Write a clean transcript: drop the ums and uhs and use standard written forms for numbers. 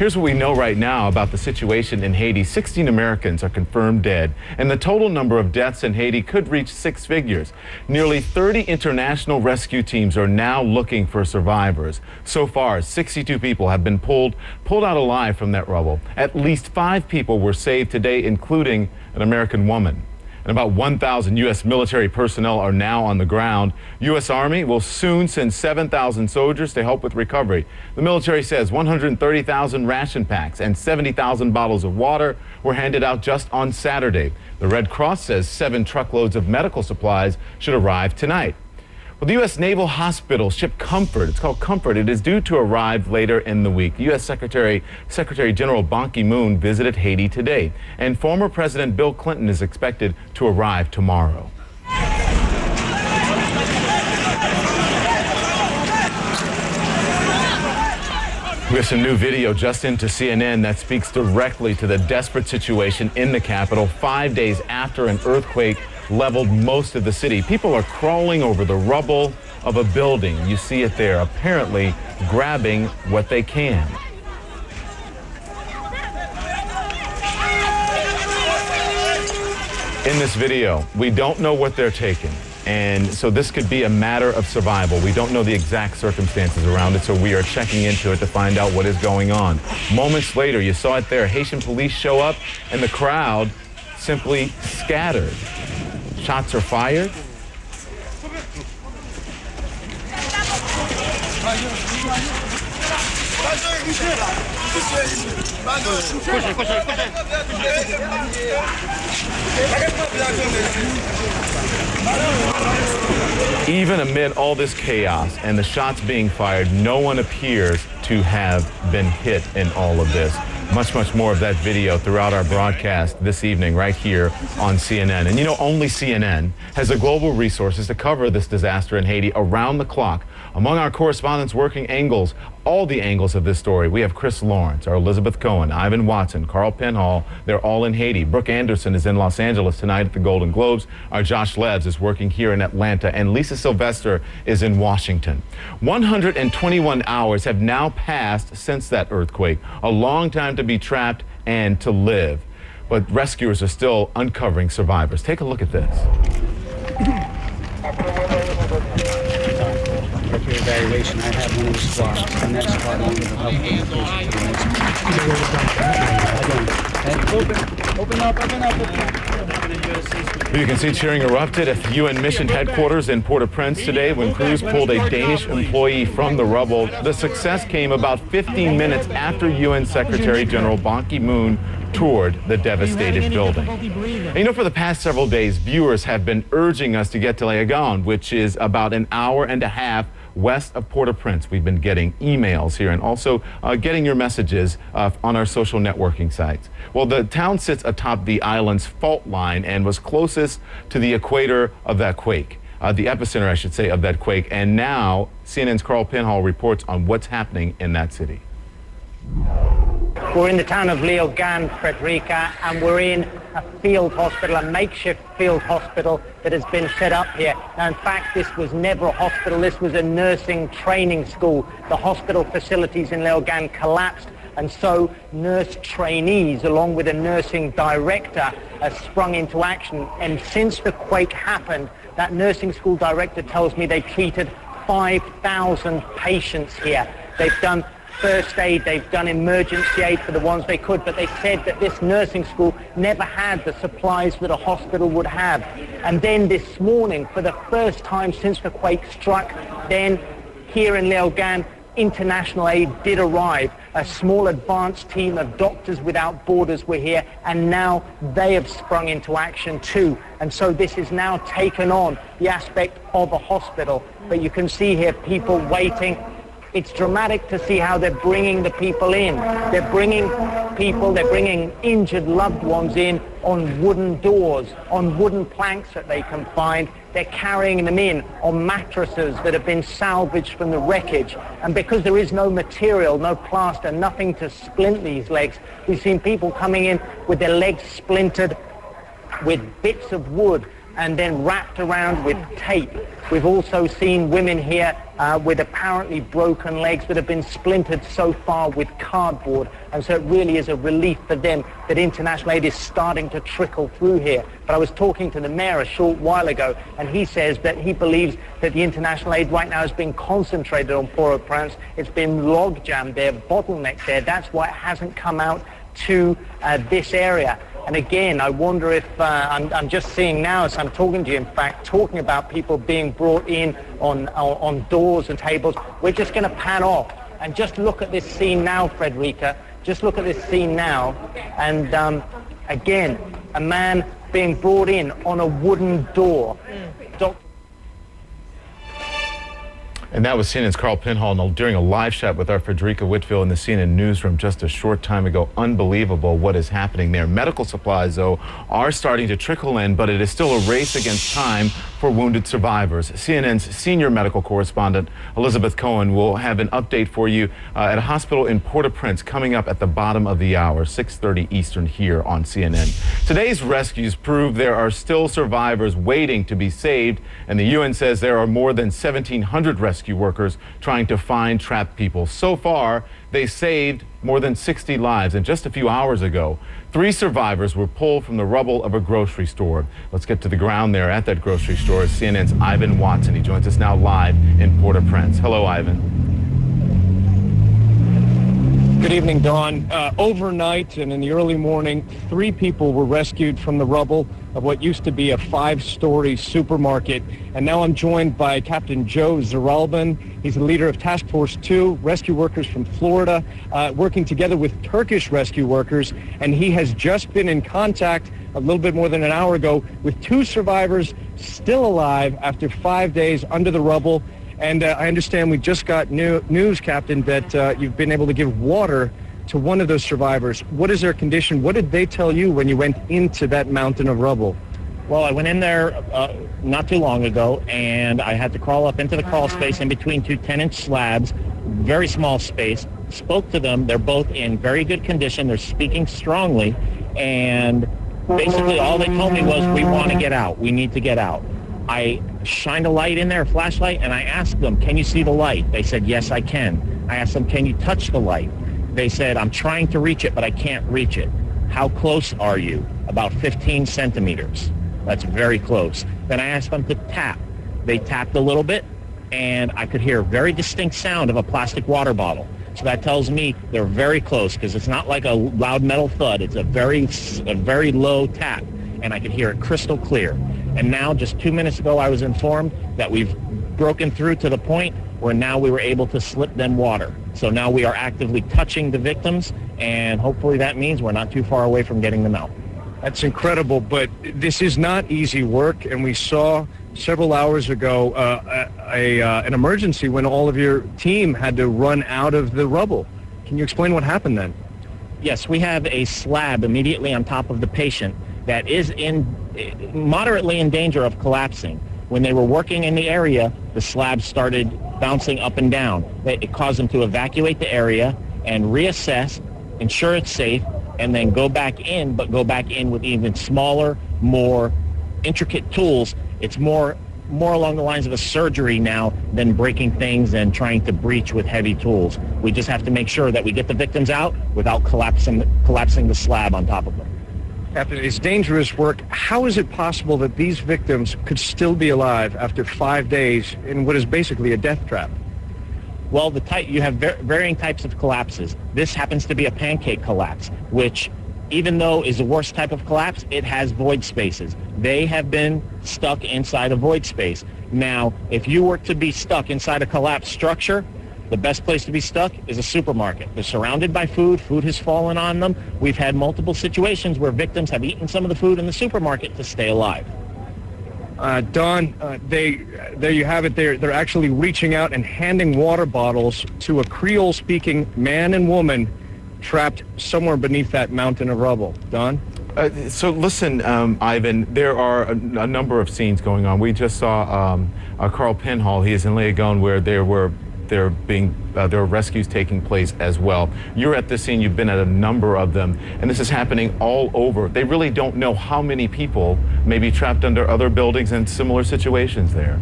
Here's what we know right now about the situation in Haiti. 16 Americans are confirmed dead, and the total number of deaths in Haiti could reach 6 figures. Nearly 30 international rescue teams are now looking for survivors. So far, 62 people have been pulled out alive from that rubble. At least 5 people were saved today, including an American woman. And about 1,000 U.S. military personnel are now on the ground. U.S. Army will soon send 7,000 soldiers to help with recovery. The military says 130,000 ration packs and 70,000 bottles of water were handed out just on Saturday. The Red Cross says 7 truckloads of medical supplies should arrive tonight. Well, the U.S. Naval Hospital ship Comfort, it's called Comfort, it is due to arrive later in the week. U.S. Secretary General Ban Ki-moon visited Haiti today, and former President Bill Clinton is expected to arrive tomorrow. We have some new video just into CNN that speaks directly to the desperate situation in the capital 5 days after an earthquake leveled most of the city. People are crawling over the rubble of a building. You see it there, apparently grabbing what they can. In this video, we don't know what they're taking. And so this could be a matter of survival. We don't know the exact circumstances around it, so we are checking into it to find out what is going on. Moments later, you saw it there, Haitian police show up and the crowd simply scattered. Shots are fired. Even amid all this chaos and the shots being fired, no one appears to have been hit in all of this. Much more of that video throughout our broadcast this evening right here on CNN. And you know, only CNN has the global resources to cover this disaster in Haiti around the clock. Among our correspondents working angles, all the angles of this story, we have Chris Lawrence, our Elizabeth Cohen, Ivan Watson, Carl Penhall. They're all in Haiti. Brooke Anderson is in Los Angeles tonight at the Golden Globes. Our Josh Lebs is working here in Atlanta, and Lisa Sylvester is in Washington. 121 hours have now passed since that earthquake, a long time to be trapped and to live. But rescuers are still uncovering survivors. Take a look at this. Evaluation. I have one of the squads. The next squad only will help the You can see cheering erupted at the UN mission headquarters in Port-au-Prince today when crews pulled a Danish employee from the rubble. The success came about 15 minutes after UN Secretary General Ban Ki-moon toured the devastated building. And you know, for the past several days, viewers have been urging us to get to Léogâne, which is about an hour and a half west of Port-au-Prince. We've been getting emails here and also getting your messages on our social networking sites. Well, the town sits atop the island's fault line and was closest to the equator of that quake, the epicenter, I should say, of that quake. And now CNN's Carl Penhall reports on what's happening in that city. We're in the town of Léogâne, Frederica, and we're in a field hospital, a makeshift field hospital that has been set up here. Now, in fact, this was never a hospital. This was a nursing training school. The hospital facilities in Léogâne collapsed, and so nurse trainees, along with a nursing director, have sprung into action. And since the quake happened, that nursing school director tells me they treated 5,000 patients here. They've done first aid, they've done emergency aid for the ones they could, but they said that this nursing school never had the supplies that a hospital would have. And then this morning, for the first time since the quake struck, then here in Léogâne, international aid did arrive. A small advanced team of Doctors Without Borders were here, and now they have sprung into action too. And so this is now taken on the aspect of a hospital. But you can see here people waiting. It's dramatic to see how they're bringing the people in. They're bringing people, they're bringing injured loved ones in on wooden doors, on wooden planks that they can find. They're carrying them in on mattresses that have been salvaged from the wreckage. And because there is no material, no plaster, nothing to splint these legs, we've seen people coming in with their legs splintered, with bits of wood and then wrapped around with tape. We've also seen women here with apparently broken legs that have been splintered so far with cardboard. And so it really is a relief for them that international aid is starting to trickle through here. But I was talking to the mayor a short while ago, and he says that he believes that the international aid right now has been concentrated on Port-au-Prince. It's been log-jammed there, bottlenecked there. That's why it hasn't come out to this area. And again, I wonder if, I'm just seeing now as I'm talking to you, in fact, talking about people being brought in on doors and tables. We're just going to pan off and just look at this scene now, Frederica. Just look at this scene now. And again, a man being brought in on a wooden door. And that was CNN's Carl Pinhall during a live shot with our Frederica Whitfield in the CNN newsroom just a short time ago. Unbelievable what is happening there. Medical supplies, though, are starting to trickle in, but it is still a race against time for wounded survivors. CNN's senior medical correspondent, Elizabeth Cohen, will have an update for you at a hospital in Port-au-Prince coming up at the bottom of the hour, 6:30 Eastern here on CNN. Today's rescues prove there are still survivors waiting to be saved, and the UN says there are more than 1,700 rescues workers trying to find trapped people. So far, they saved more than 60 lives. And just a few hours ago, 3 survivors were pulled from the rubble of a grocery store. Let's get to the ground there at that grocery store. CNN's Ivan Watson. He joins us now live in Port-au-Prince. Hello, Ivan. Good evening, Dawn. Overnight and in the early morning, 3 people were rescued from the rubble of what used to be a 5-story supermarket. And now I'm joined by Captain Joe Zeralban. He's the leader of Task Force 2, rescue workers from Florida, working together with Turkish rescue workers. And he has just been in contact a little bit more than an hour ago with 2 survivors still alive after 5 days under the rubble. And I understand we just got news, Captain, that you've been able to give water to one of those survivors. What is their condition? What did they tell you when you went into that mountain of rubble? Well, I went in there not too long ago, and I had to crawl up into the crawl space in between 2 10-inch slabs, very small space, spoke to them. They're both in very good condition. They're speaking strongly, and basically all they told me was, we want to get out. We need to get out. I shined a light in there, a flashlight, and I asked them, can you see the light? They said, yes, I can. I asked them, can you touch the light? They said, I'm trying to reach it, but I can't reach it. How close are you? About 15 centimeters. That's very close. Then I asked them to tap. They tapped a little bit, and I could hear a very distinct sound of a plastic water bottle. So that tells me they're very close, because it's not like a loud metal thud. It's a very low tap, and I could hear it crystal clear. And now, just 2 minutes ago, I was informed that we've broken through to the point where now we were able to slip them water. So now we are actively touching the victims, and hopefully that means we're not too far away from getting them out. That's incredible, but this is not easy work, and we saw several hours ago an emergency when all of your team had to run out of the rubble. Can you explain what happened then? Yes, we have a slab immediately on top of the patient that is moderately in danger of collapsing. When they were working in the area, the slab started bouncing up and down. It caused them to evacuate the area and reassess, ensure it's safe, and then go back in, but go back in with even smaller, more intricate tools. It's more along the lines of a surgery now than breaking things and trying to breach with heavy tools. We just have to make sure that we get the victims out without collapsing the slab on top of them. Captain, it's dangerous work. How is it possible that these victims could still be alive after 5 days in what is basically a death trap? Well, you have varying types of collapses. This happens to be a pancake collapse, which, even though is the worst type of collapse, it has void spaces. They have been stuck inside a void space. Now, if you were to be stuck inside a collapsed structure, the best place to be stuck is a supermarket. They're surrounded by food. Food has fallen on them. We've had multiple situations where victims have eaten some of the food in the supermarket to stay alive. Don, there you have it. They're actually reaching out and handing water bottles to a Creole-speaking man and woman trapped somewhere beneath that mountain of rubble. Don? So listen, Ivan, there are a number of scenes going on. We just saw Carl Pinhall. He is in Leogone, where there were there are rescues taking place as well. You're at this scene, you've been at a number of them, and this is happening all over. They really don't know how many people may be trapped under other buildings and similar situations there.